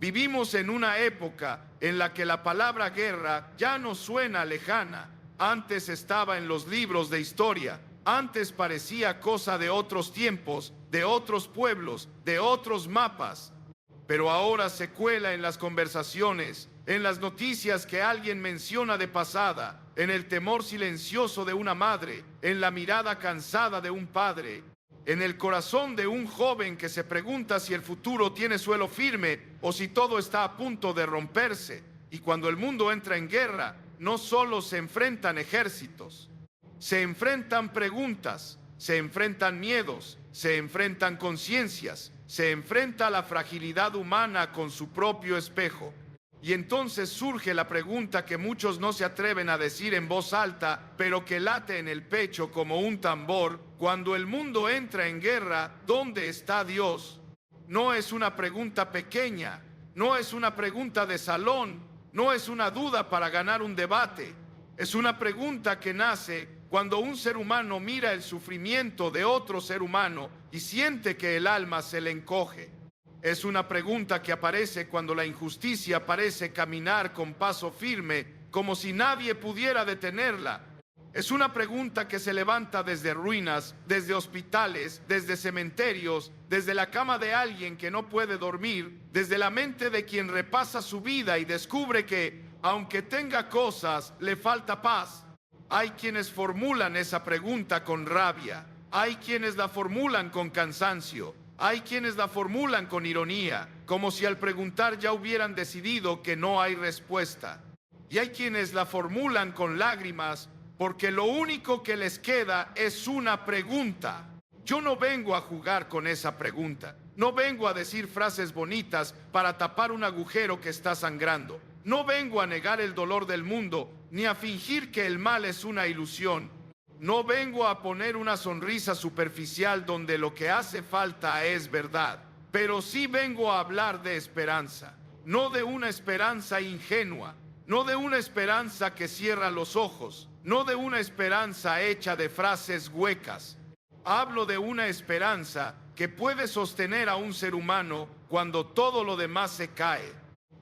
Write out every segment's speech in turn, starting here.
Vivimos en una época en la que la palabra guerra ya no suena lejana. Antes estaba en los libros de historia. Antes parecía cosa de otros tiempos, de otros pueblos, de otros mapas. Pero ahora se cuela en las conversaciones, en las noticias que alguien menciona de pasada, en el temor silencioso de una madre, en la mirada cansada de un padre, en el corazón de un joven que se pregunta si el futuro tiene suelo firme o si todo está a punto de romperse. Y cuando el mundo entra en guerra, no solo se enfrentan ejércitos, se enfrentan preguntas, se enfrentan miedos, se enfrentan conciencias, se enfrenta a la fragilidad humana con su propio espejo. Y entonces surge la pregunta que muchos no se atreven a decir en voz alta, pero que late en el pecho como un tambor. Cuando el mundo entra en guerra, ¿dónde está Dios? No es una pregunta pequeña, no es una pregunta de salón, no es una duda para ganar un debate. Es una pregunta que nace cuando un ser humano mira el sufrimiento de otro ser humano y siente que el alma se le encoge. Es una pregunta que aparece cuando la injusticia parece caminar con paso firme, como si nadie pudiera detenerla. Es una pregunta que se levanta desde ruinas, desde hospitales, desde cementerios, desde la cama de alguien que no puede dormir, desde la mente de quien repasa su vida y descubre que, aunque tenga cosas, le falta paz. Hay quienes formulan esa pregunta con rabia, hay quienes la formulan con cansancio, hay quienes la formulan con ironía, como si al preguntar ya hubieran decidido que no hay respuesta. Y hay quienes la formulan con lágrimas, porque lo único que les queda es una pregunta. Yo no vengo a jugar con esa pregunta, no vengo a decir frases bonitas para tapar un agujero que está sangrando. No vengo a negar el dolor del mundo, ni a fingir que el mal es una ilusión. No vengo a poner una sonrisa superficial donde lo que hace falta es verdad. Pero sí vengo a hablar de esperanza, no de una esperanza ingenua, no de una esperanza que cierra los ojos, no de una esperanza hecha de frases huecas. Hablo de una esperanza que puede sostener a un ser humano cuando todo lo demás se cae.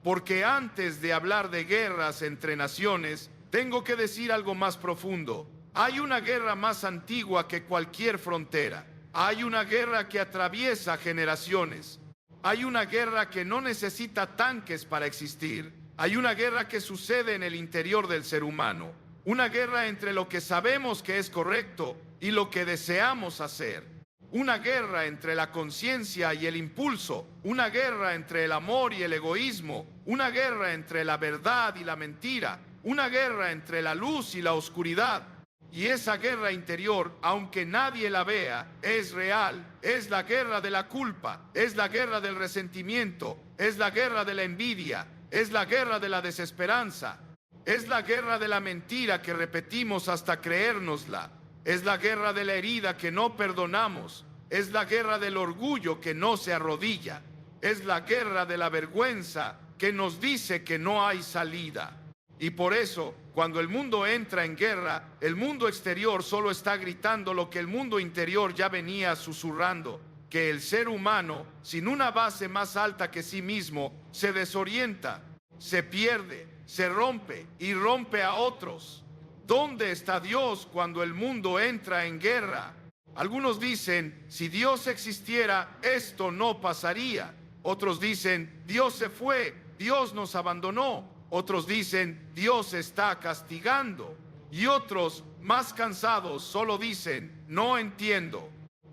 Porque antes de hablar de guerras entre naciones, tengo que decir algo más profundo. Hay una guerra más antigua que cualquier frontera. Hay una guerra que atraviesa generaciones. Hay una guerra que no necesita tanques para existir. Hay una guerra que sucede en el interior del ser humano. Una guerra entre lo que sabemos que es correcto y lo que deseamos hacer. Una guerra entre la conciencia y el impulso. Una guerra entre el amor y el egoísmo. Una guerra entre la verdad y la mentira. Una guerra entre la luz y la oscuridad. Y esa guerra interior, aunque nadie la vea, es real. Es la guerra de la culpa, es la guerra del resentimiento, es la guerra de la envidia, es la guerra de la desesperanza, es la guerra de la mentira que repetimos hasta creérnosla, es la guerra de la herida que no perdonamos, es la guerra del orgullo que no se arrodilla, es la guerra de la vergüenza que nos dice que no hay salida. Y por eso, cuando el mundo entra en guerra, el mundo exterior solo está gritando lo que el mundo interior ya venía susurrando, que el ser humano, sin una base más alta que sí mismo, se desorienta, se pierde, se rompe y rompe a otros. ¿Dónde está Dios cuando el mundo entra en guerra? Algunos dicen, si Dios existiera, esto no pasaría. Otros dicen, Dios se fue, Dios nos abandonó. Otros dicen, Dios está castigando. Y otros, más cansados, solo dicen, no entiendo.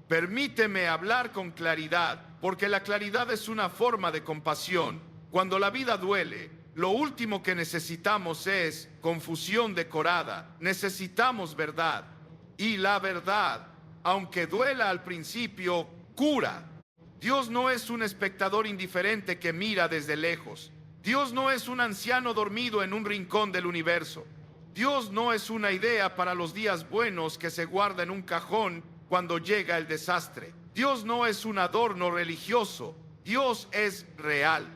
Permíteme hablar con claridad, porque la claridad es una forma de compasión. Cuando la vida duele, lo último que necesitamos es confusión decorada. Necesitamos verdad. Y la verdad, aunque duela al principio, cura. Dios no es un espectador indiferente que mira desde lejos. Dios no es un anciano dormido en un rincón del universo. Dios no es una idea para los días buenos que se guarda en un cajón cuando llega el desastre. Dios no es un adorno religioso. Dios es real.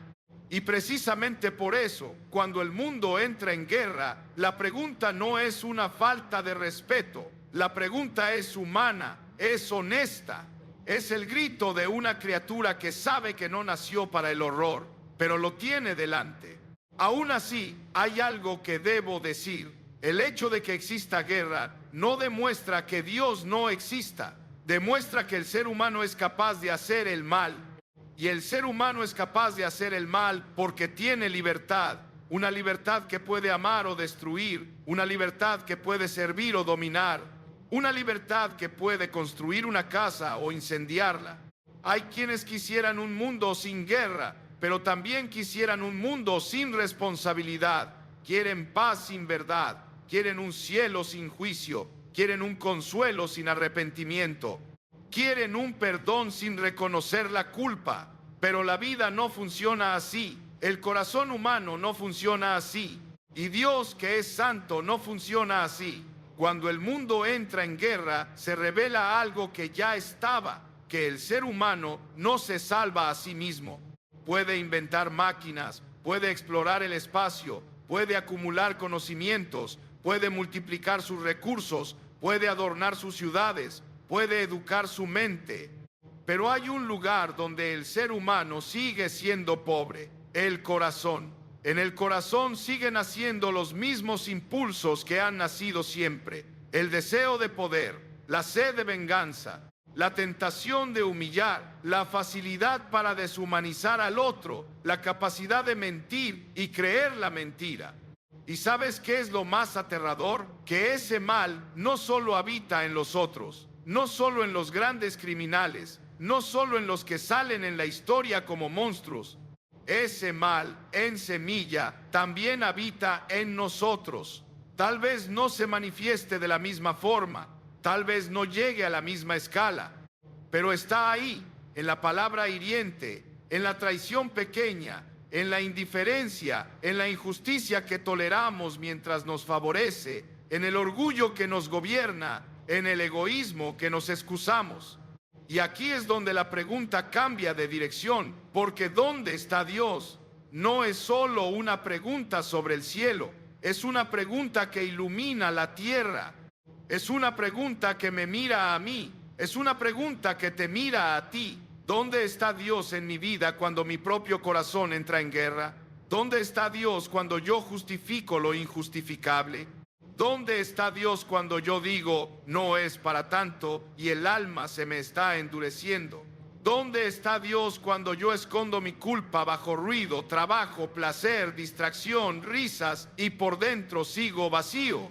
Y precisamente por eso, cuando el mundo entra en guerra, la pregunta no es una falta de respeto. La pregunta es humana, es honesta. Es el grito de una criatura que sabe que no nació para el horror. pero lo tiene delante. Aún así, hay algo que debo decir. El hecho de que exista guerra no demuestra que Dios no exista. Demuestra que el ser humano es capaz de hacer el mal. Y el ser humano es capaz de hacer el mal porque tiene libertad. Una libertad que puede amar o destruir. Una libertad que puede servir o dominar. Una libertad que puede construir una casa o incendiarla. Hay quienes quisieran un mundo sin guerra, pero también quisieran un mundo sin responsabilidad. Quieren paz sin verdad. Quieren un cielo sin juicio. Quieren un consuelo sin arrepentimiento. Quieren un perdón sin reconocer la culpa. Pero la vida no funciona así. El corazón humano no funciona así. Y Dios, que es santo, no funciona así. Cuando el mundo entra en guerra, se revela algo que ya estaba, que el ser humano no se salva a sí mismo. Puede inventar máquinas, puede explorar el espacio, puede acumular conocimientos, puede multiplicar sus recursos, puede adornar sus ciudades, puede educar su mente. Pero hay un lugar donde el ser humano sigue siendo pobre, el corazón. En el corazón siguen naciendo los mismos impulsos que han nacido siempre. El deseo de poder, la sed de venganza, la tentación de humillar, la facilidad para deshumanizar al otro, la capacidad de mentir y creer la mentira. ¿Y sabes qué es lo más aterrador? Que ese mal no solo habita en los otros, no solo en los grandes criminales, no solo en los que salen en la historia como monstruos. Ese mal, en semilla, también habita en nosotros. Tal vez no se manifieste de la misma forma, tal vez no llegue a la misma escala, pero está ahí, en la palabra hiriente, en la traición pequeña, en la indiferencia, en la injusticia que toleramos mientras nos favorece, en el orgullo que nos gobierna, en el egoísmo que nos excusamos. Y aquí es donde la pregunta cambia de dirección, porque ¿dónde está Dios? No es solo una pregunta sobre el cielo, es una pregunta que ilumina la tierra, es una pregunta que me mira a mí, es una pregunta que te mira a ti. ¿Dónde está Dios en mi vida cuando mi propio corazón entra en guerra? ¿Dónde está Dios cuando yo justifico lo injustificable? ¿Dónde está Dios cuando yo digo, no es para tanto y el alma se me está endureciendo? ¿Dónde está Dios cuando yo escondo mi culpa bajo ruido, trabajo, placer, distracción, risas y por dentro sigo vacío?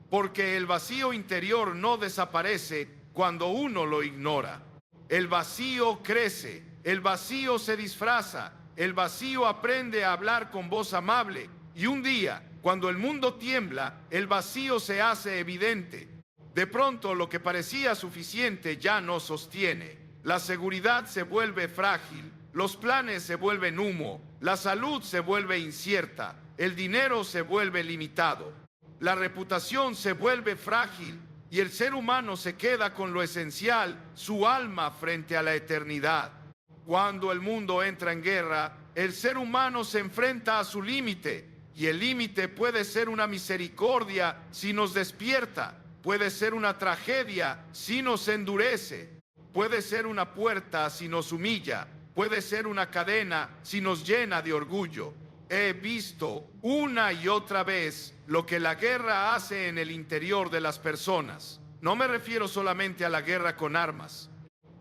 Porque el vacío interior no desaparece cuando uno lo ignora. El vacío crece, el vacío se disfraza, el vacío aprende a hablar con voz amable y un día, cuando el mundo tiembla, el vacío se hace evidente. De pronto lo que parecía suficiente ya no sostiene. La seguridad se vuelve frágil, los planes se vuelven humo, la salud se vuelve incierta, el dinero se vuelve limitado, la reputación se vuelve frágil y el ser humano se queda con lo esencial, su alma frente a la eternidad. Cuando el mundo entra en guerra, el ser humano se enfrenta a su límite. Y el límite puede ser una misericordia si nos despierta, puede ser una tragedia si nos endurece, puede ser una puerta si nos humilla, puede ser una cadena si nos llena de orgullo. He visto una y otra vez lo que la guerra hace en el interior de las personas. No me refiero solamente a la guerra con armas.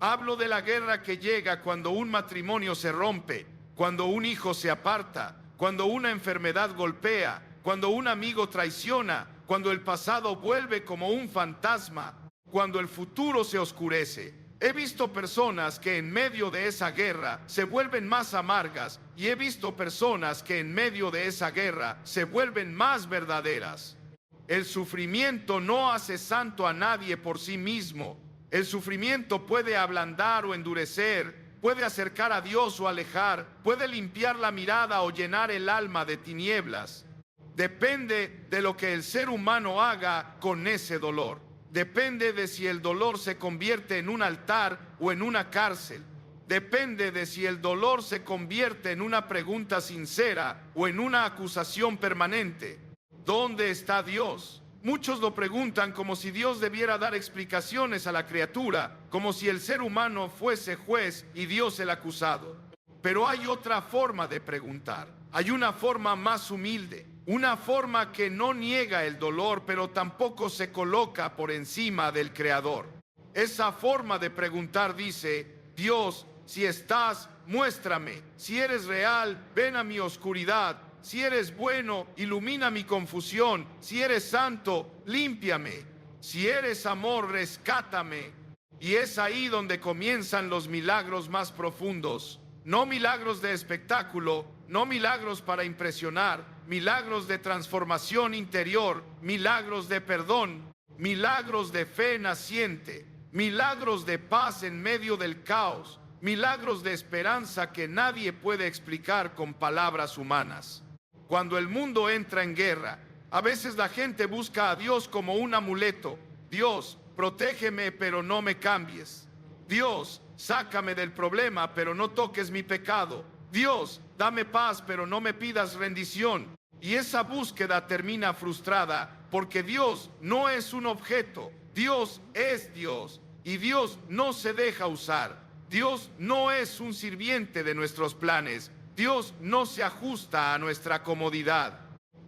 Hablo de la guerra que llega cuando un matrimonio se rompe, cuando un hijo se aparta, cuando una enfermedad golpea, cuando un amigo traiciona, cuando el pasado vuelve como un fantasma, cuando el futuro se oscurece. He visto personas que en medio de esa guerra se vuelven más amargas y he visto personas que en medio de esa guerra se vuelven más verdaderas. El sufrimiento no hace santo a nadie por sí mismo. El sufrimiento puede ablandar o endurecer, puede acercar a Dios o alejar, puede limpiar la mirada o llenar el alma de tinieblas. Depende de lo que el ser humano haga con ese dolor. Depende de si el dolor se convierte en un altar o en una cárcel. Depende de si el dolor se convierte en una pregunta sincera o en una acusación permanente. ¿Dónde está Dios? Muchos lo preguntan como si Dios debiera dar explicaciones a la criatura, como si el ser humano fuese juez y Dios el acusado. Pero hay otra forma de preguntar. Hay una forma más humilde, una forma que no niega el dolor, pero tampoco se coloca por encima del Creador. Esa forma de preguntar dice: Dios, si estás, muéstrame. Si eres real, ven a mi oscuridad. Si eres bueno, ilumina mi confusión. Si eres santo, límpiame. Si eres amor, rescátame. Y es ahí donde comienzan los milagros más profundos. No milagros de espectáculo, no milagros para impresionar, milagros de transformación interior, milagros de perdón, milagros de fe naciente, milagros de paz en medio del caos, milagros de esperanza que nadie puede explicar con palabras humanas. Cuando el mundo entra en guerra, a veces la gente busca a Dios como un amuleto. Dios, protégeme, pero no me cambies. Dios, sácame del problema, pero no toques mi pecado. Dios, dame paz, pero no me pidas rendición. Y esa búsqueda termina frustrada, porque Dios no es un objeto. Dios es Dios, y Dios no se deja usar. Dios no es un sirviente de nuestros planes. Dios no se ajusta a nuestra comodidad.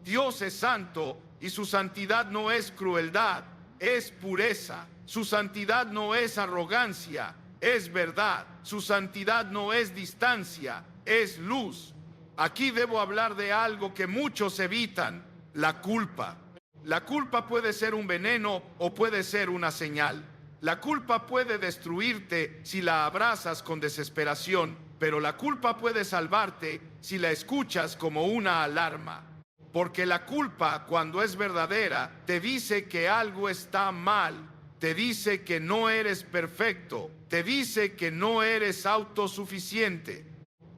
Dios es santo, y su santidad no es crueldad, es pureza. Su santidad no es arrogancia, es verdad. Su santidad no es distancia, es luz. Aquí debo hablar de algo que muchos evitan: la culpa. La culpa puede ser un veneno o puede ser una señal. La culpa puede destruirte si la abrazas con desesperación, pero la culpa puede salvarte si la escuchas como una alarma. Porque la culpa, cuando es verdadera, te dice que algo está mal. Te dice que no eres perfecto, te dice que no eres autosuficiente,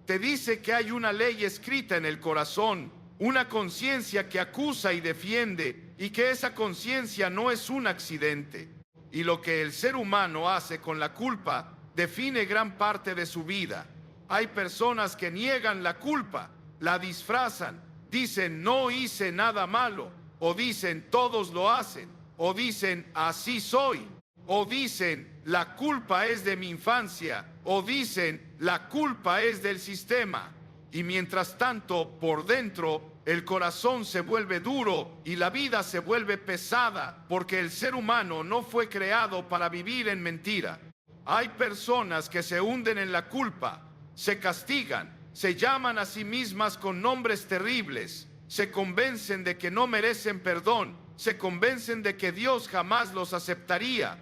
te dice que hay una ley escrita en el corazón, una conciencia que acusa y defiende, y que esa conciencia no es un accidente. Y lo que el ser humano hace con la culpa define gran parte de su vida. Hay personas que niegan la culpa, la disfrazan, dicen no hice nada malo, o dicen todos lo hacen, o dicen así soy, o dicen la culpa es de mi infancia, o dicen la culpa es del sistema. Y mientras tanto, por dentro, el corazón se vuelve duro y la vida se vuelve pesada, porque el ser humano no fue creado para vivir en mentira. Hay personas que se hunden en la culpa, se castigan, se llaman a sí mismas con nombres terribles, se convencen de que no merecen perdón, se convencen de que Dios jamás los aceptaría,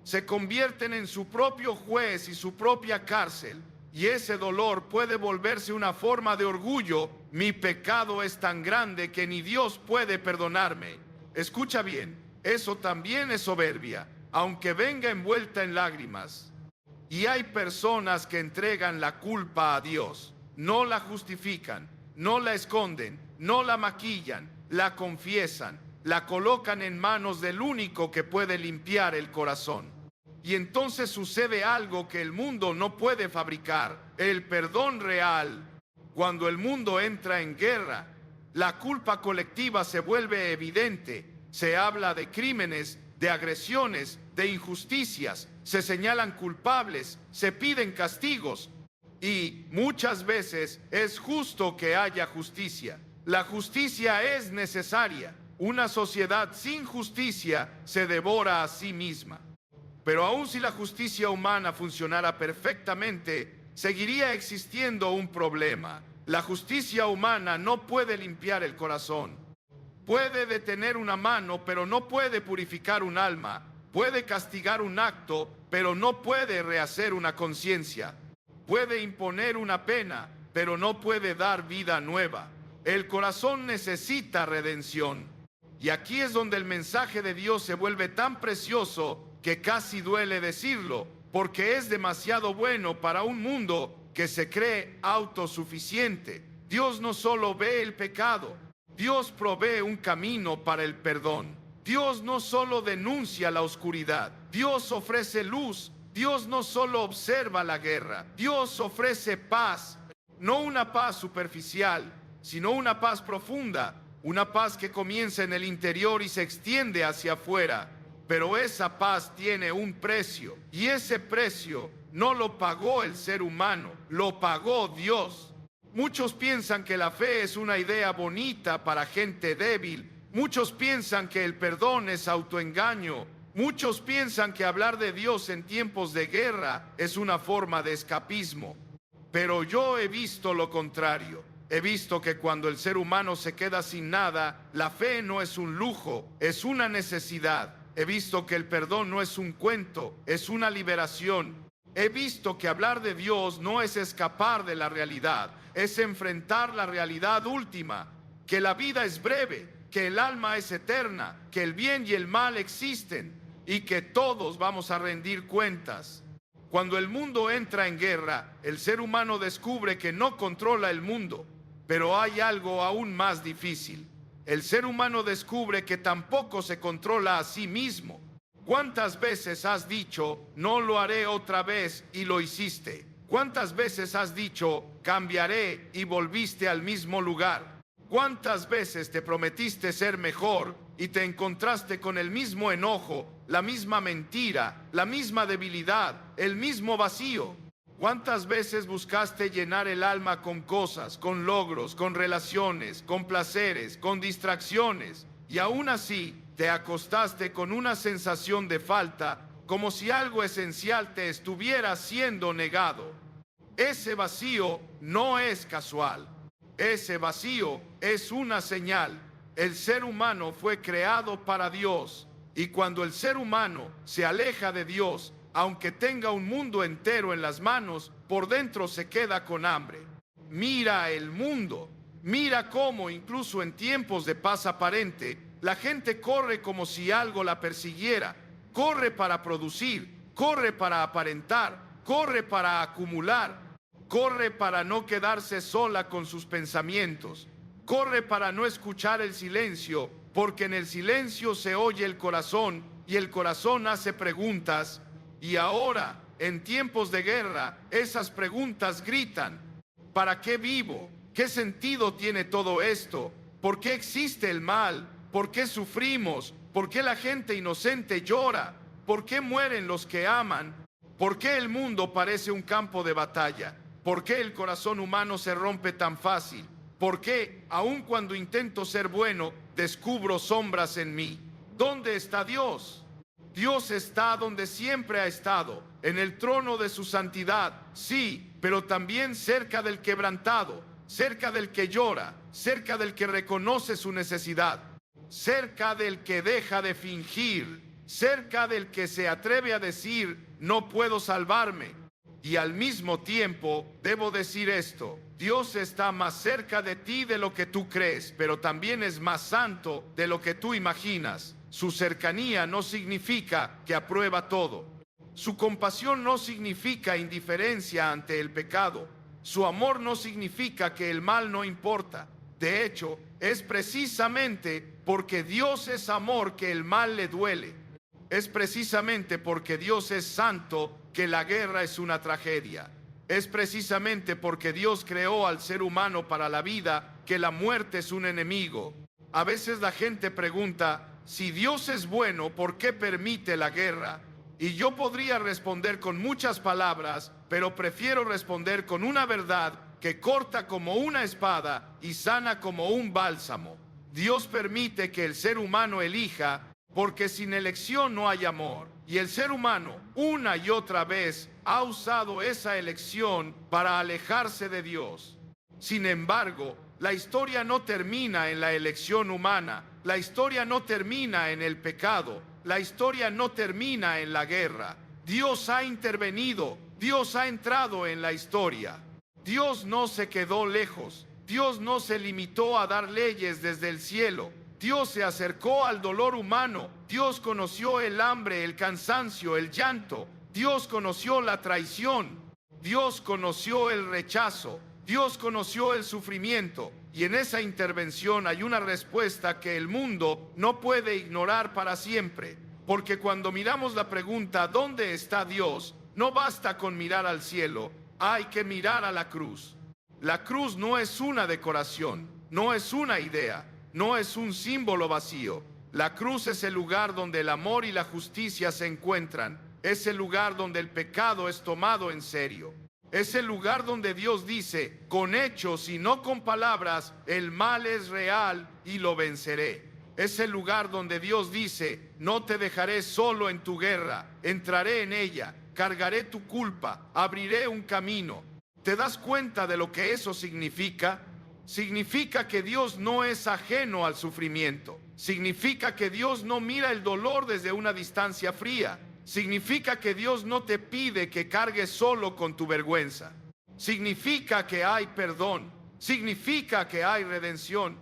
se convierten en su propio juez y su propia cárcel, y ese dolor puede volverse una forma de orgullo. Mi pecado es tan grande que ni Dios puede perdonarme. Escucha bien, eso también es soberbia, aunque venga envuelta en lágrimas. Y hay personas que entregan la culpa a Dios, no la justifican, no la esconden, no la maquillan, la confiesan, la colocan en manos del único que puede limpiar el corazón. Y entonces sucede algo que el mundo no puede fabricar: el perdón real. Cuando el mundo entra en guerra, la culpa colectiva se vuelve evidente. Se habla de crímenes, de agresiones, de injusticias, se señalan culpables, se piden castigos. Y muchas veces es justo que haya justicia. La justicia es necesaria. Una sociedad sin justicia se devora a sí misma. Pero aun si la justicia humana funcionara perfectamente, seguiría existiendo un problema. La justicia humana no puede limpiar el corazón. Puede detener una mano, pero no puede purificar un alma. Puede castigar un acto, pero no puede rehacer una conciencia. Puede imponer una pena, pero no puede dar vida nueva. El corazón necesita redención. Y aquí es donde el mensaje de Dios se vuelve tan precioso que casi duele decirlo, porque es demasiado bueno para un mundo que se cree autosuficiente. Dios no solo ve el pecado, Dios provee un camino para el perdón. Dios no solo denuncia la oscuridad, Dios ofrece luz. Dios no solo observa la guerra, Dios ofrece paz. No una paz superficial, sino una paz profunda, una paz que comienza en el interior y se extiende hacia afuera. Pero esa paz tiene un precio, y ese precio no lo pagó el ser humano, lo pagó Dios. Muchos piensan que la fe es una idea bonita para gente débil. Muchos piensan que el perdón es autoengaño. Muchos piensan que hablar de Dios en tiempos de guerra es una forma de escapismo. Pero yo he visto lo contrario. He visto que cuando el ser humano se queda sin nada, la fe no es un lujo, es una necesidad. He visto que el perdón no es un cuento, es una liberación. He visto que hablar de Dios no es escapar de la realidad, es enfrentar la realidad última, que la vida es breve, que el alma es eterna, que el bien y el mal existen y que todos vamos a rendir cuentas. Cuando el mundo entra en guerra, el ser humano descubre que no controla el mundo, pero hay algo aún más difícil. El ser humano descubre que tampoco se controla a sí mismo. ¿Cuántas veces has dicho, no lo haré otra vez y lo hiciste? ¿Cuántas veces has dicho, cambiaré y volviste al mismo lugar? ¿Cuántas veces te prometiste ser mejor y te encontraste con el mismo enojo, la misma mentira, la misma debilidad, el mismo vacío? ¿Cuántas veces buscaste llenar el alma con cosas, con logros, con relaciones, con placeres, con distracciones? Y aún así te acostaste con una sensación de falta, como si algo esencial te estuviera siendo negado. Ese vacío no es casual. Ese vacío es una señal. El ser humano fue creado para Dios. Y cuando el ser humano se aleja de Dios, aunque tenga un mundo entero en las manos, por dentro se queda con hambre. Mira el mundo. Mira cómo, incluso en tiempos de paz aparente, la gente corre como si algo la persiguiera. Corre para producir, corre para aparentar, corre para acumular, corre para no quedarse sola con sus pensamientos, corre para no escuchar el silencio, porque en el silencio se oye el corazón y el corazón hace preguntas. Y ahora, en tiempos de guerra, esas preguntas gritan: ¿para qué vivo? ¿Qué sentido tiene todo esto? ¿Por qué existe el mal? ¿Por qué sufrimos? ¿Por qué la gente inocente llora? ¿Por qué mueren los que aman? ¿Por qué el mundo parece un campo de batalla? ¿Por qué el corazón humano se rompe tan fácil? ¿Por qué, aun cuando intento ser bueno, descubro sombras en mí? ¿Dónde está Dios? Dios está donde siempre ha estado, en el trono de su santidad, sí, pero también cerca del quebrantado, cerca del que llora, cerca del que reconoce su necesidad, cerca del que deja de fingir, cerca del que se atreve a decir, no puedo salvarme. Y al mismo tiempo, debo decir esto: Dios está más cerca de ti de lo que tú crees, pero también es más santo de lo que tú imaginas. Su cercanía no significa que aprueba todo. Su compasión no significa indiferencia ante el pecado. Su amor no significa que el mal no importa. De hecho, es precisamente porque Dios es amor que el mal le duele. Es precisamente porque Dios es santo que la guerra es una tragedia. Es precisamente porque Dios creó al ser humano para la vida que la muerte es un enemigo. A veces la gente pregunta: si Dios es bueno, ¿por qué permite la guerra? Y yo podría responder con muchas palabras, pero prefiero responder con una verdad que corta como una espada y sana como un bálsamo. Dios permite que el ser humano elija, porque sin elección no hay amor. Y el ser humano, una y otra vez, ha usado esa elección para alejarse de Dios. Sin embargo, la historia no termina en la elección humana. La historia no termina en el pecado. La historia no termina en la guerra. Dios ha intervenido. Dios ha entrado en la historia. Dios no se quedó lejos. Dios no se limitó a dar leyes desde el cielo. Dios se acercó al dolor humano. Dios conoció el hambre, el cansancio, el llanto. Dios conoció la traición. Dios conoció el rechazo. Dios conoció el sufrimiento. Y en esa intervención hay una respuesta que el mundo no puede ignorar para siempre. Porque cuando miramos la pregunta ¿dónde está Dios?, no basta con mirar al cielo, hay que mirar a la cruz. La cruz no es una decoración, no es una idea, no es un símbolo vacío. La cruz es el lugar donde el amor y la justicia se encuentran. Es el lugar donde el pecado es tomado en serio. Es el lugar donde Dios dice, con hechos y no con palabras, el mal es real y lo venceré. Es el lugar donde Dios dice, no te dejaré solo en tu guerra, entraré en ella, cargaré tu culpa, abriré un camino. ¿Te das cuenta de lo que eso significa? Significa que Dios no es ajeno al sufrimiento. Significa que Dios no mira el dolor desde una distancia fría. Significa que Dios no te pide que cargues solo con tu vergüenza. Significa que hay perdón. Significa que hay redención.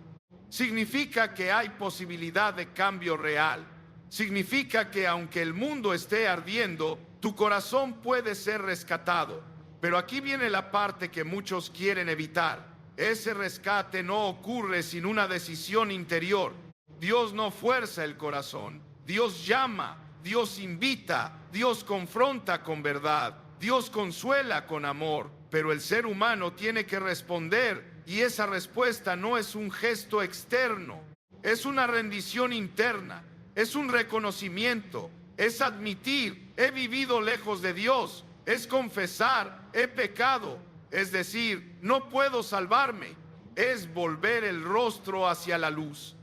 Significa que hay posibilidad de cambio real. Significa que aunque el mundo esté ardiendo, tu corazón puede ser rescatado. Pero aquí viene la parte que muchos quieren evitar. Ese rescate no ocurre sin una decisión interior. Dios no fuerza el corazón. Dios llama, Dios invita, Dios confronta con verdad, Dios consuela con amor. Pero el ser humano tiene que responder, y esa respuesta no es un gesto externo. Es una rendición interna, es un reconocimiento, es admitir, he vivido lejos de Dios, es confesar, he pecado. Es decir, no puedo salvarme, es volver el rostro hacia la luz.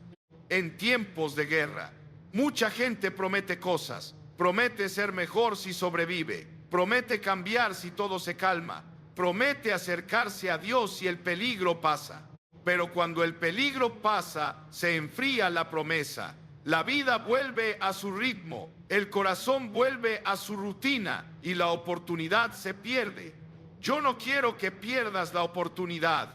En tiempos de guerra, mucha gente promete cosas, promete ser mejor si sobrevive, promete cambiar si todo se calma, promete acercarse a Dios si el peligro pasa. Pero cuando el peligro pasa, se enfría la promesa. La vida vuelve a su ritmo, el corazón vuelve a su rutina y la oportunidad se pierde. Yo no quiero que pierdas la oportunidad.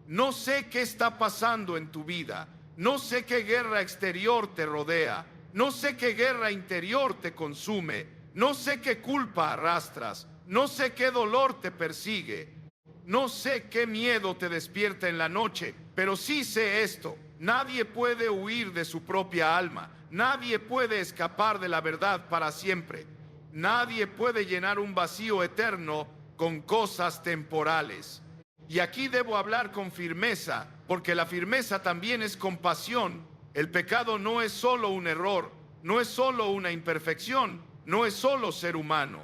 No sé qué está pasando en tu vida. No sé qué guerra exterior te rodea. No sé qué guerra interior te consume. No sé qué culpa arrastras. No sé qué dolor te persigue. No sé qué miedo te despierta en la noche. Pero sí sé esto. Nadie puede huir de su propia alma. Nadie puede escapar de la verdad para siempre. Nadie puede llenar un vacío eterno con cosas temporales. Y aquí debo hablar con firmeza, porque la firmeza también es compasión. El pecado no es solo un error, no es solo una imperfección, no es solo ser humano.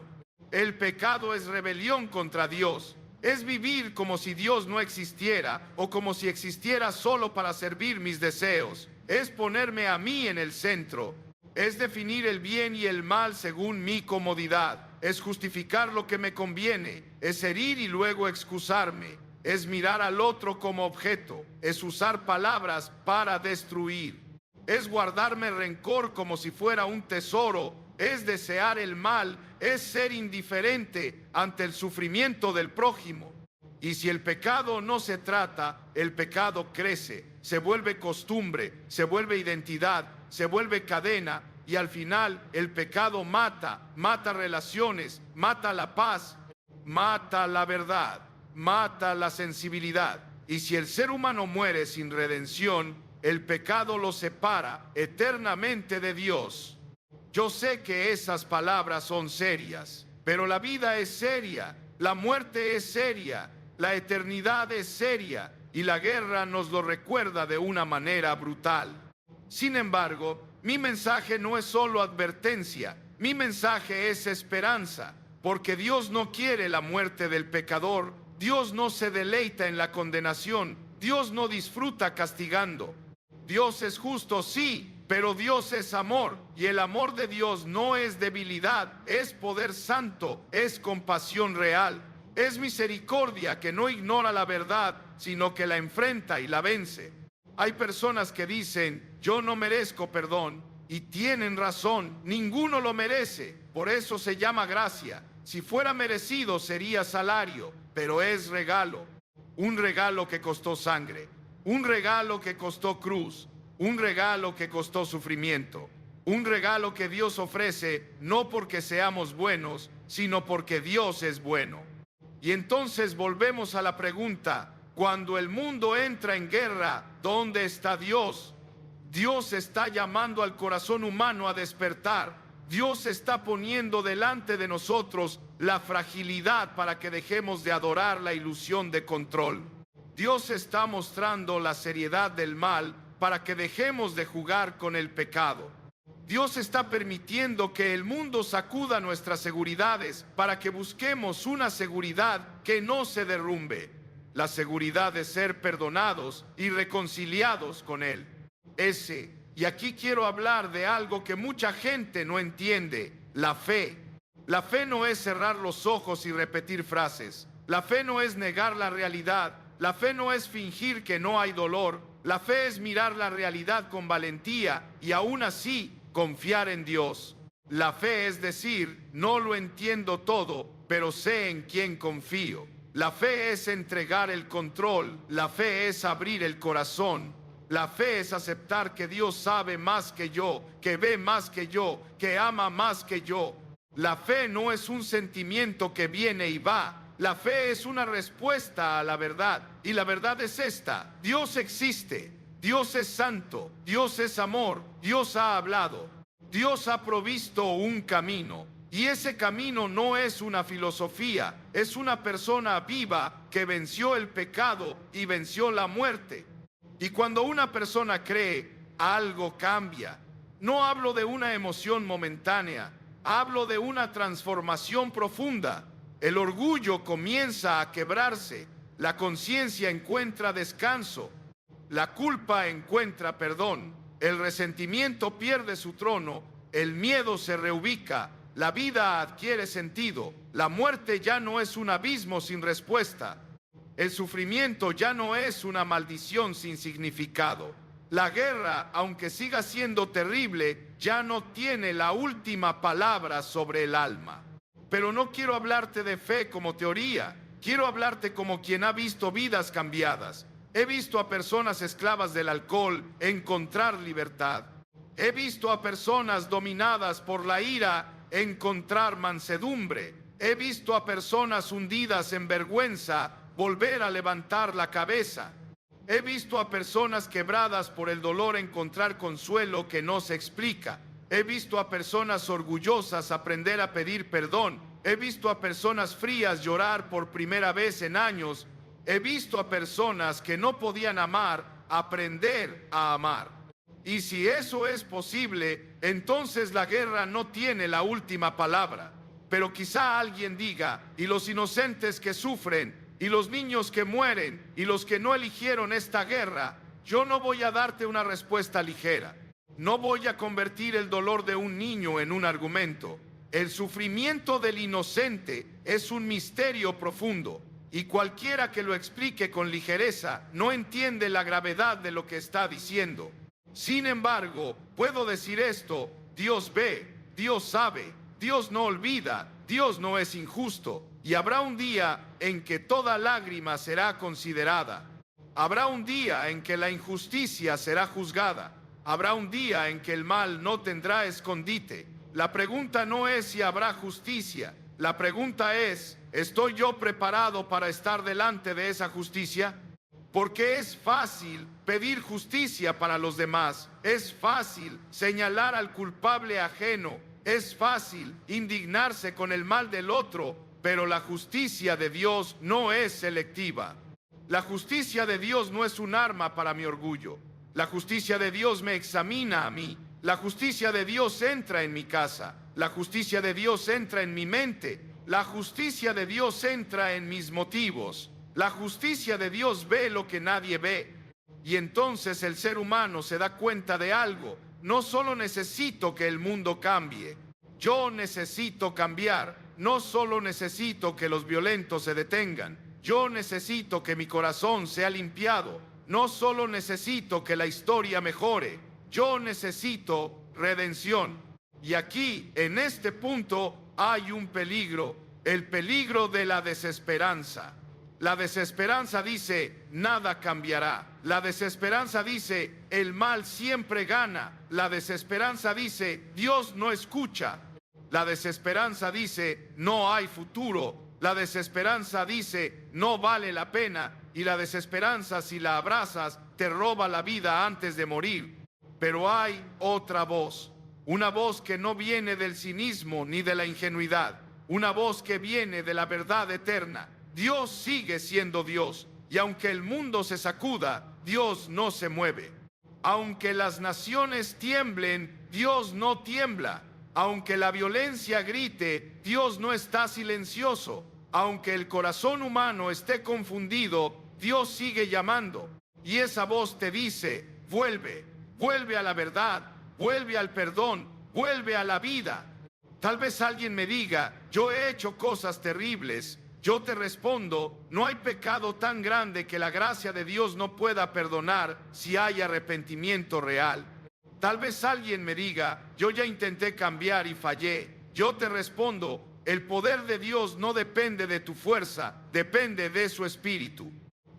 El pecado es rebelión contra Dios. Es vivir como si Dios no existiera o como si existiera solo para servir mis deseos. Es ponerme a mí en el centro. Es definir el bien y el mal según mi comodidad. Es justificar lo que me conviene. Es herir y luego excusarme. Es mirar al otro como objeto. Es usar palabras para destruir. Es guardarme rencor como si fuera un tesoro. Es desear el mal. Es ser indiferente ante el sufrimiento del prójimo. Y si el pecado no se trata, el pecado crece, se vuelve costumbre, se vuelve identidad, se vuelve cadena, y al final el pecado mata relaciones, mata la paz, mata la verdad, mata la sensibilidad. Y si el ser humano muere sin redención, el pecado lo separa eternamente de Dios. Yo sé que esas palabras son serias, pero la vida es seria, la muerte es seria, la eternidad es seria, y la guerra nos lo recuerda de una manera brutal. Sin embargo, mi mensaje no es solo advertencia, mi mensaje es esperanza, porque Dios no quiere la muerte del pecador, Dios no se deleita en la condenación, Dios no disfruta castigando. Dios es justo, sí, pero Dios es amor, y el amor de Dios no es debilidad, es poder santo, es compasión real, es misericordia que no ignora la verdad, sino que la enfrenta y la vence. Hay personas que dicen, yo no merezco perdón, y tienen razón, ninguno lo merece, por eso se llama gracia. Si fuera merecido sería salario, pero es regalo. Un regalo que costó sangre, un regalo que costó cruz, un regalo que costó sufrimiento, un regalo que Dios ofrece no porque seamos buenos, sino porque Dios es bueno. Y entonces volvemos a la pregunta, cuando el mundo entra en guerra, ¿dónde está Dios? Dios está llamando al corazón humano a despertar. Dios está poniendo delante de nosotros la fragilidad para que dejemos de adorar la ilusión de control. Dios está mostrando la seriedad del mal para que dejemos de jugar con el pecado. Dios está permitiendo que el mundo sacuda nuestras seguridades para que busquemos una seguridad que no se derrumbe. La seguridad de ser perdonados y reconciliados con Él. Y aquí quiero hablar de algo que mucha gente no entiende: la fe. La fe no es cerrar los ojos y repetir frases. La fe no es negar la realidad. La fe no es fingir que no hay dolor. La fe es mirar la realidad con valentía y aún así confiar en Dios. La fe es decir, no lo entiendo todo, pero sé en quién confío. La fe es entregar el control. La fe es abrir el corazón. La fe es aceptar que Dios sabe más que yo, que ve más que yo, que ama más que yo. La fe no es un sentimiento que viene y va. La fe es una respuesta a la verdad. Y la verdad es esta: Dios existe. Dios es santo. Dios es amor. Dios ha hablado. Dios ha provisto un camino. Y ese camino no es una filosofía. Es una persona viva que venció el pecado y venció la muerte. Y cuando una persona cree, algo cambia. No hablo de una emoción momentánea. Hablo de una transformación profunda. El orgullo comienza a quebrarse. La conciencia encuentra descanso. La culpa encuentra perdón. El resentimiento pierde su trono. El miedo se reubica. La vida adquiere sentido. La muerte ya no es un abismo sin respuesta. El sufrimiento ya no es una maldición sin significado. La guerra, aunque siga siendo terrible, ya no tiene la última palabra sobre el alma. Pero no quiero hablarte de fe como teoría. Quiero hablarte como quien ha visto vidas cambiadas. He visto a personas esclavas del alcohol encontrar libertad. He visto a personas dominadas por la ira encontrar mansedumbre. He visto a personas hundidas en vergüenza volver a levantar la cabeza. He visto a personas quebradas por el dolor encontrar consuelo que no se explica. He visto a personas orgullosas aprender a pedir perdón. He visto a personas frías llorar por primera vez en años. He visto a personas que no podían amar aprender a amar. Y si eso es posible, entonces la guerra no tiene la última palabra. Pero quizá alguien diga: ¿y los inocentes que sufren? ¿Y los niños que mueren? ¿Y los que no eligieron esta guerra? Yo no voy a darte una respuesta ligera. No voy a convertir el dolor de un niño en un argumento. El sufrimiento del inocente es un misterio profundo, y cualquiera que lo explique con ligereza no entiende la gravedad de lo que está diciendo. Sin embargo, puedo decir esto: Dios ve, Dios sabe, Dios no olvida, Dios no es injusto. Y habrá un día en que toda lágrima será considerada. Habrá un día en que la injusticia será juzgada. Habrá un día en que el mal no tendrá escondite. La pregunta no es si habrá justicia. La pregunta es: ¿estoy yo preparado para estar delante de esa justicia? Porque es fácil pedir justicia para los demás. Es fácil señalar al culpable ajeno. Es fácil indignarse con el mal del otro. Pero la justicia de Dios no es selectiva. La justicia de Dios no es un arma para mi orgullo. La justicia de Dios me examina a mí. La justicia de Dios entra en mi casa. La justicia de Dios entra en mi mente. La justicia de Dios entra en mis motivos. La justicia de Dios ve lo que nadie ve. Y entonces el ser humano se da cuenta de algo: no solo necesito que el mundo cambie, yo necesito cambiar. No solo necesito que los violentos se detengan, yo necesito que mi corazón sea limpiado. No solo necesito que la historia mejore, yo necesito redención. Y aquí, en este punto, hay un peligro: el peligro de la desesperanza. La desesperanza dice: nada cambiará. La desesperanza dice: el mal siempre gana. La desesperanza dice: Dios no escucha. La desesperanza dice: no hay futuro. La desesperanza dice: no vale la pena. Y la desesperanza, si la abrazas, te roba la vida antes de morir. Pero hay otra voz, una voz que no viene del cinismo ni de la ingenuidad, una voz que viene de la verdad eterna. Dios sigue siendo Dios, y aunque el mundo se sacuda, Dios no se mueve. Aunque las naciones tiemblen, Dios no tiembla. Aunque la violencia grite, Dios no está silencioso. Aunque el corazón humano esté confundido, Dios sigue llamando. Y esa voz te dice: vuelve, vuelve a la verdad, vuelve al perdón, vuelve a la vida. Tal vez alguien me diga: yo he hecho cosas terribles. Yo te respondo: no hay pecado tan grande que la gracia de Dios no pueda perdonar si hay arrepentimiento real. Tal vez alguien me diga: yo ya intenté cambiar y fallé. Yo te respondo: el poder de Dios no depende de tu fuerza, depende de su espíritu.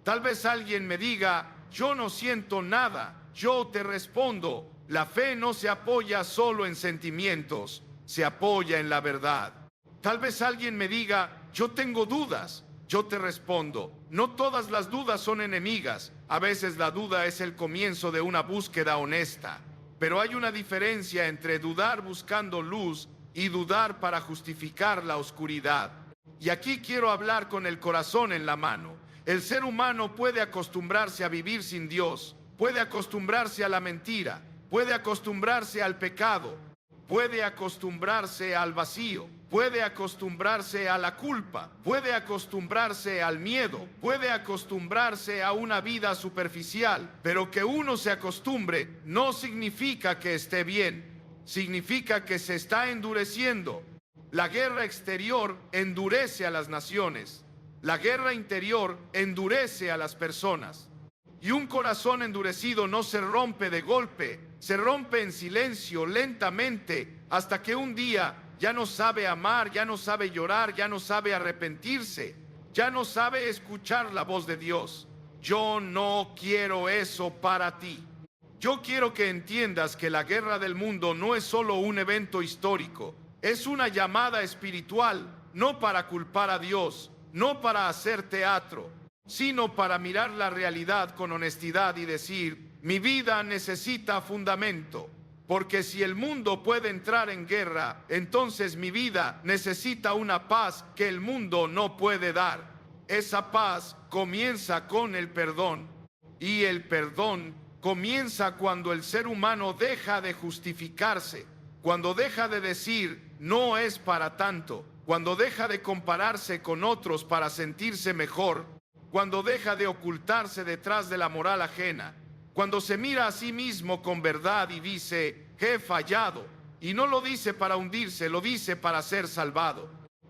Tal vez alguien me diga: yo no siento nada. Yo te respondo: la fe no se apoya solo en sentimientos, se apoya en la verdad. Tal vez alguien me diga: yo tengo dudas. Yo te respondo: no todas las dudas son enemigas. A veces la duda es el comienzo de una búsqueda honesta. Pero hay una diferencia entre dudar buscando luz y dudar para justificar la oscuridad. Y aquí quiero hablar con el corazón en la mano. El ser humano puede acostumbrarse a vivir sin Dios, puede acostumbrarse a la mentira, puede acostumbrarse al pecado, puede acostumbrarse al vacío, puede acostumbrarse a la culpa, puede acostumbrarse al miedo, puede acostumbrarse a una vida superficial. Pero que uno se acostumbre no significa que esté bien, significa que se está endureciendo. La guerra exterior endurece a las naciones, la guerra interior endurece a las personas. Y un corazón endurecido no se rompe de golpe, se rompe en silencio, lentamente, hasta que un día ya no sabe amar, ya no sabe llorar, ya no sabe arrepentirse, ya no sabe escuchar la voz de Dios. Yo no quiero eso para ti. Yo quiero que entiendas que la guerra del mundo no es solo un evento histórico, es una llamada espiritual, no para culpar a Dios, no para hacer teatro, sino para mirar la realidad con honestidad y decir: mi vida necesita fundamento. Porque si el mundo puede entrar en guerra, entonces mi vida necesita una paz que el mundo no puede dar. Esa paz comienza con el perdón. Y el perdón comienza cuando el ser humano deja de justificarse, cuando deja de decir: no es para tanto, cuando deja de compararse con otros para sentirse mejor, cuando deja de ocultarse detrás de la moral ajena, cuando se mira a sí mismo con verdad y dice: he fallado. Y no lo dice para hundirse, lo dice para ser salvado.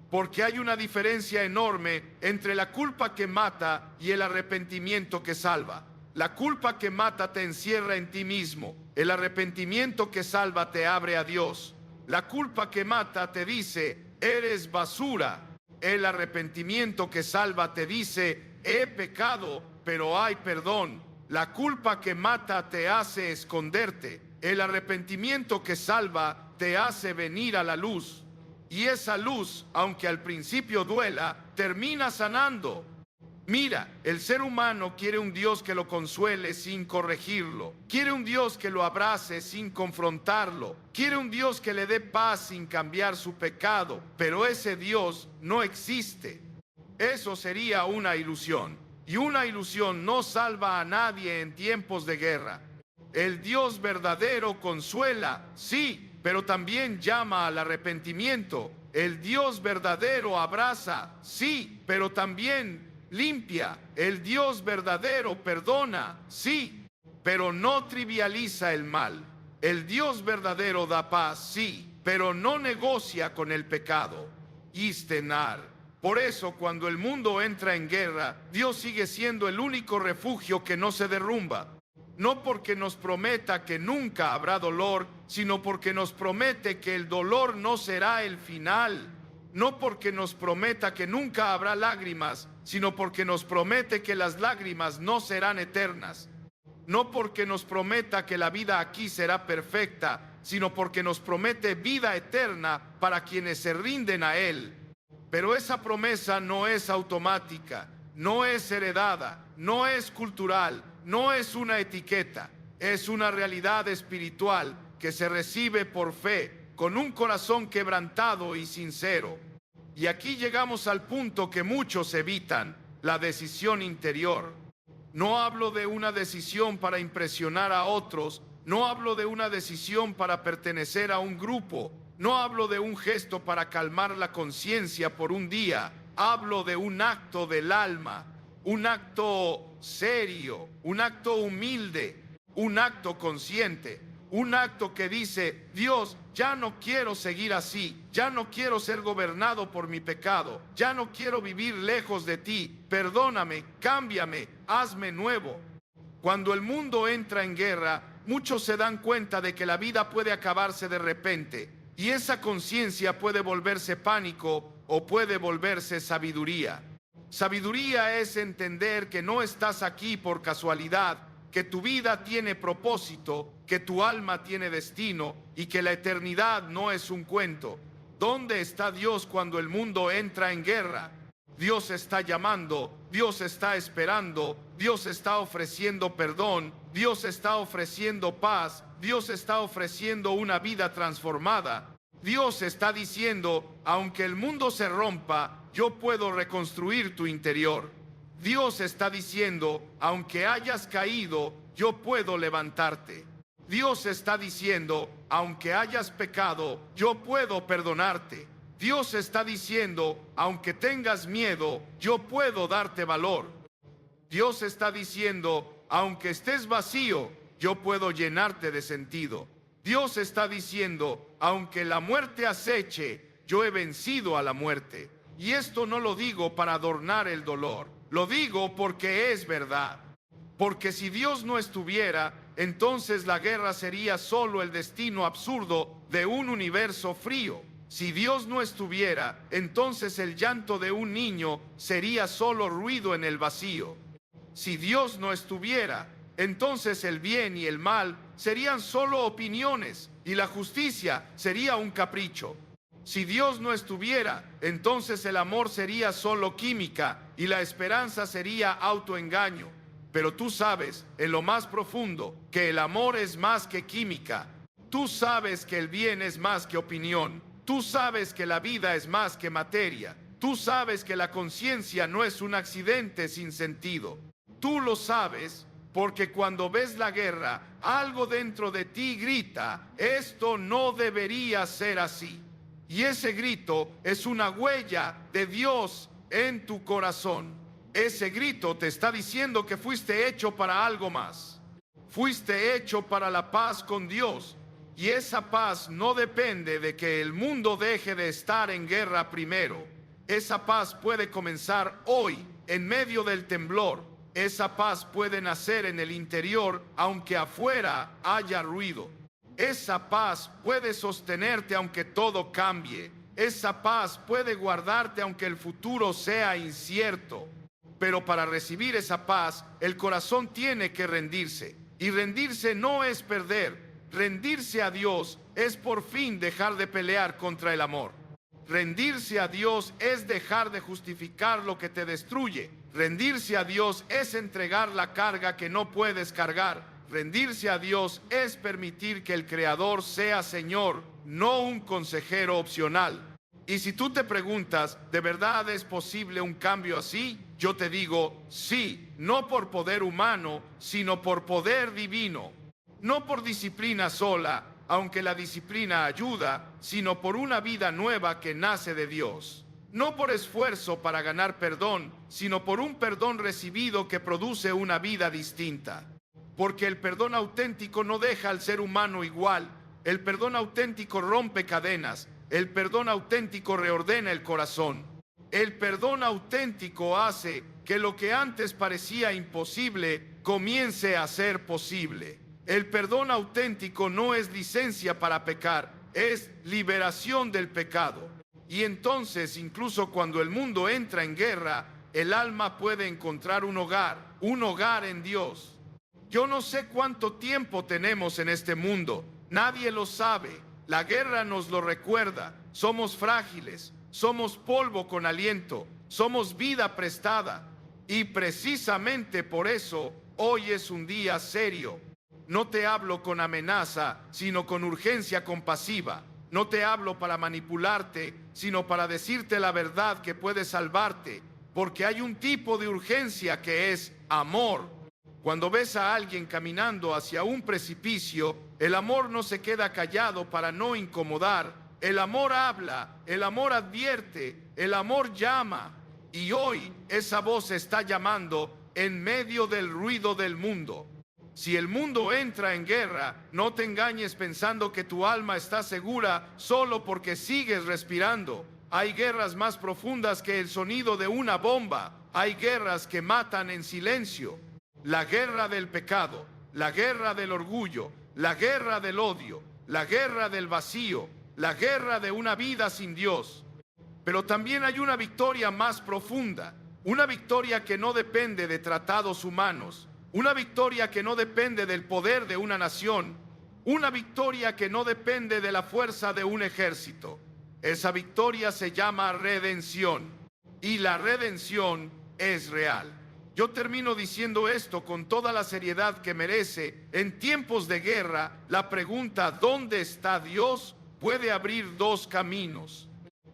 Porque hay una diferencia enorme entre la culpa que mata y el arrepentimiento que salva. La culpa que mata te encierra en ti mismo. El arrepentimiento que salva te abre a Dios. La culpa que mata te dice: eres basura. El arrepentimiento que salva te dice: he pecado, pero hay perdón. La culpa que mata te hace esconderte. El arrepentimiento que salva te hace venir a la luz. Y esa luz, aunque al principio duela, termina sanando. Mira, el ser humano quiere un Dios que lo consuele sin corregirlo. Quiere un Dios que lo abrace sin confrontarlo. Quiere un Dios que le dé paz sin cambiar su pecado. Pero ese Dios no existe. Eso sería una ilusión. Y una ilusión no salva a nadie en tiempos de guerra. El Dios verdadero consuela, sí, pero también llama al arrepentimiento. El Dios verdadero abraza, sí, pero también limpia. El Dios verdadero perdona, sí, pero no trivializa el mal. El Dios verdadero da paz, sí, pero no negocia con el pecado. Istenar. Por eso, cuando el mundo entra en guerra, Dios sigue siendo el único refugio que no se derrumba. No porque nos prometa que nunca habrá dolor, sino porque nos promete que el dolor no será el final. No porque nos prometa que nunca habrá lágrimas, sino porque nos promete que las lágrimas no serán eternas. No porque nos prometa que la vida aquí será perfecta, sino porque nos promete vida eterna para quienes se rinden a Él. Pero esa promesa no es automática, no es heredada, no es cultural, no es una etiqueta, es una realidad espiritual que se recibe por fe, con un corazón quebrantado y sincero. Y aquí llegamos al punto que muchos evitan, la decisión interior. No hablo de una decisión para impresionar a otros, No hablo de una decisión para pertenecer a un grupo. No hablo de un gesto para calmar la conciencia por un día. Hablo de un acto del alma, un acto serio, un acto humilde, un acto consciente, un acto que dice: Dios, ya no quiero seguir así, ya no quiero ser gobernado por mi pecado, ya no quiero vivir lejos de ti, perdóname, cámbiame, hazme nuevo. Cuando el mundo entra en guerra, muchos se dan cuenta de que la vida puede acabarse de repente, y esa conciencia puede volverse pánico o puede volverse sabiduría. Sabiduría es entender que no estás aquí por casualidad, que tu vida tiene propósito, que tu alma tiene destino y que la eternidad no es un cuento. ¿Dónde está Dios cuando el mundo entra en guerra? Dios está llamando, Dios está esperando, Dios está ofreciendo perdón, Dios está ofreciendo paz, Dios está ofreciendo una vida transformada. Dios está diciendo: aunque el mundo se rompa, yo puedo reconstruir tu interior. Dios está diciendo: aunque hayas caído, yo puedo levantarte. Dios está diciendo: aunque hayas pecado, yo puedo perdonarte. Dios está diciendo: aunque tengas miedo, yo puedo darte valor. Dios está diciendo: aunque estés vacío, yo puedo llenarte de sentido. Dios está diciendo: aunque la muerte aceche, yo he vencido a la muerte. Y esto no lo digo para adornar el dolor, lo digo porque es verdad. Porque si Dios no estuviera, entonces la guerra sería solo el destino absurdo de un universo frío. Si Dios no estuviera, entonces el llanto de un niño sería solo ruido en el vacío. Si Dios no estuviera, entonces el bien y el mal serían solo opiniones y la justicia sería un capricho. Si Dios no estuviera, entonces el amor sería solo química y la esperanza sería autoengaño. Pero tú sabes, en lo más profundo, que el amor es más que química. Tú sabes que el bien es más que opinión. Tú sabes que la vida es más que materia. Tú sabes que la conciencia no es un accidente sin sentido. Tú lo sabes porque cuando ves la guerra, algo dentro de ti grita: esto no debería ser así. Y ese grito es una huella de Dios en tu corazón. Ese grito te está diciendo que fuiste hecho para algo más. Fuiste hecho para la paz con Dios. Y esa paz no depende de que el mundo deje de estar en guerra primero. Esa paz puede comenzar hoy, en medio del temblor. Esa paz puede nacer en el interior, aunque afuera haya ruido. Esa paz puede sostenerte aunque todo cambie. Esa paz puede guardarte aunque el futuro sea incierto. Pero para recibir esa paz, el corazón tiene que rendirse. Y rendirse no es perder. Rendirse a Dios es por fin dejar de pelear contra el amor. Rendirse a Dios es dejar de justificar lo que te destruye. Rendirse a Dios es entregar la carga que no puedes cargar. Rendirse a Dios es permitir que el Creador sea Señor, no un consejero opcional. Y si tú te preguntas, ¿de verdad es posible un cambio así? Yo te digo, sí, no por poder humano, sino por poder divino. No por disciplina sola, aunque la disciplina ayuda, sino por una vida nueva que nace de Dios. No por esfuerzo para ganar perdón, sino por un perdón recibido que produce una vida distinta. Porque el perdón auténtico no deja al ser humano igual. El perdón auténtico rompe cadenas. El perdón auténtico reordena el corazón. El perdón auténtico hace que lo que antes parecía imposible comience a ser posible. El perdón auténtico no es licencia para pecar, es liberación del pecado. Y entonces, incluso cuando el mundo entra en guerra, el alma puede encontrar un hogar en Dios. Yo no sé cuánto tiempo tenemos en este mundo, nadie lo sabe. La guerra nos lo recuerda. Somos frágiles, somos polvo con aliento, somos vida prestada. Y precisamente por eso hoy es un día serio. No te hablo con amenaza, sino con urgencia compasiva. No te hablo para manipularte, sino para decirte la verdad que puede salvarte. Porque hay un tipo de urgencia que es amor. Cuando ves a alguien caminando hacia un precipicio, el amor no se queda callado para no incomodar. El amor habla, el amor advierte, el amor llama. Y hoy esa voz está llamando en medio del ruido del mundo. Si el mundo entra en guerra, no te engañes pensando que tu alma está segura solo porque sigues respirando. Hay guerras más profundas que el sonido de una bomba. Hay guerras que matan en silencio. La guerra del pecado, la guerra del orgullo, la guerra del odio, la guerra del vacío, la guerra de una vida sin Dios. Pero también hay una victoria más profunda, una victoria que no depende de tratados humanos, una victoria que no depende del poder de una nación, una victoria que no depende de la fuerza de un ejército. Esa victoria se llama redención, y la redención es real. Yo termino diciendo esto con toda la seriedad que merece. En tiempos de guerra, la pregunta ¿dónde está Dios? Puede abrir dos caminos.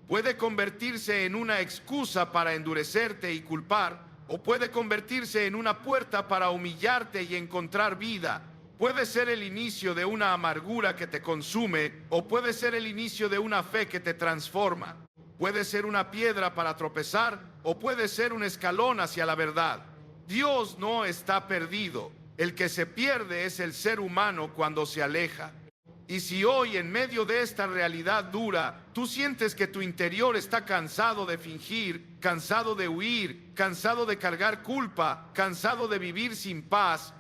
Puede convertirse en una excusa para endurecerte y culpar, o puede convertirse en una puerta para humillarte y encontrar vida. Puede ser el inicio de una amargura que te consume, o puede ser el inicio de una fe que te transforma. Puede ser una piedra para tropezar, o puede ser un escalón hacia la verdad. Dios no está perdido. El que se pierde es el ser humano cuando se aleja. Y si hoy, en medio de esta realidad dura, tú sientes que tu interior está cansado de fingir, cansado de huir, cansado de cargar culpa, cansado de vivir sin paz,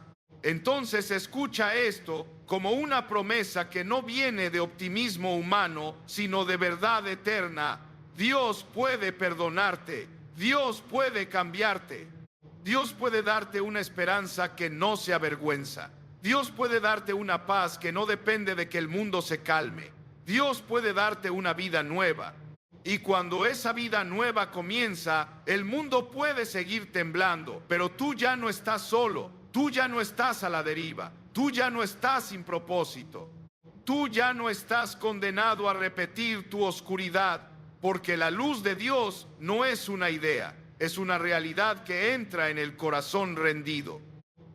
entonces escucha esto como una promesa que no viene de optimismo humano, sino de verdad eterna. Dios puede perdonarte, Dios puede cambiarte, Dios puede darte una esperanza que no se avergüenza. Dios puede darte una paz que no depende de que el mundo se calme. Dios puede darte una vida nueva. Y cuando esa vida nueva comienza, el mundo puede seguir temblando, pero tú ya no estás solo, tú ya no estás a la deriva, tú ya no estás sin propósito, tú ya no estás condenado a repetir tu oscuridad, porque la luz de Dios no es una idea, es una realidad que entra en el corazón rendido.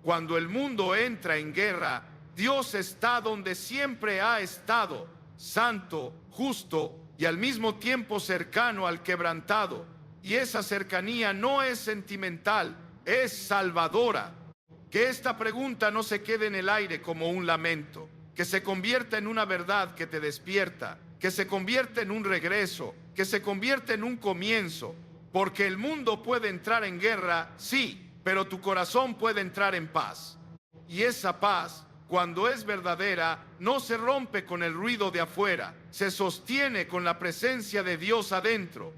Cuando el mundo entra en guerra, Dios está donde siempre ha estado, santo, justo y al mismo tiempo cercano al quebrantado. Y esa cercanía no es sentimental, es salvadora. Que esta pregunta no se quede en el aire como un lamento, que se convierta en una verdad que te despierta, que se convierta en un regreso, que se convierta en un comienzo, porque el mundo puede entrar en guerra, sí, pero tu corazón puede entrar en paz. Y esa paz, cuando es verdadera, no se rompe con el ruido de afuera, se sostiene con la presencia de Dios adentro.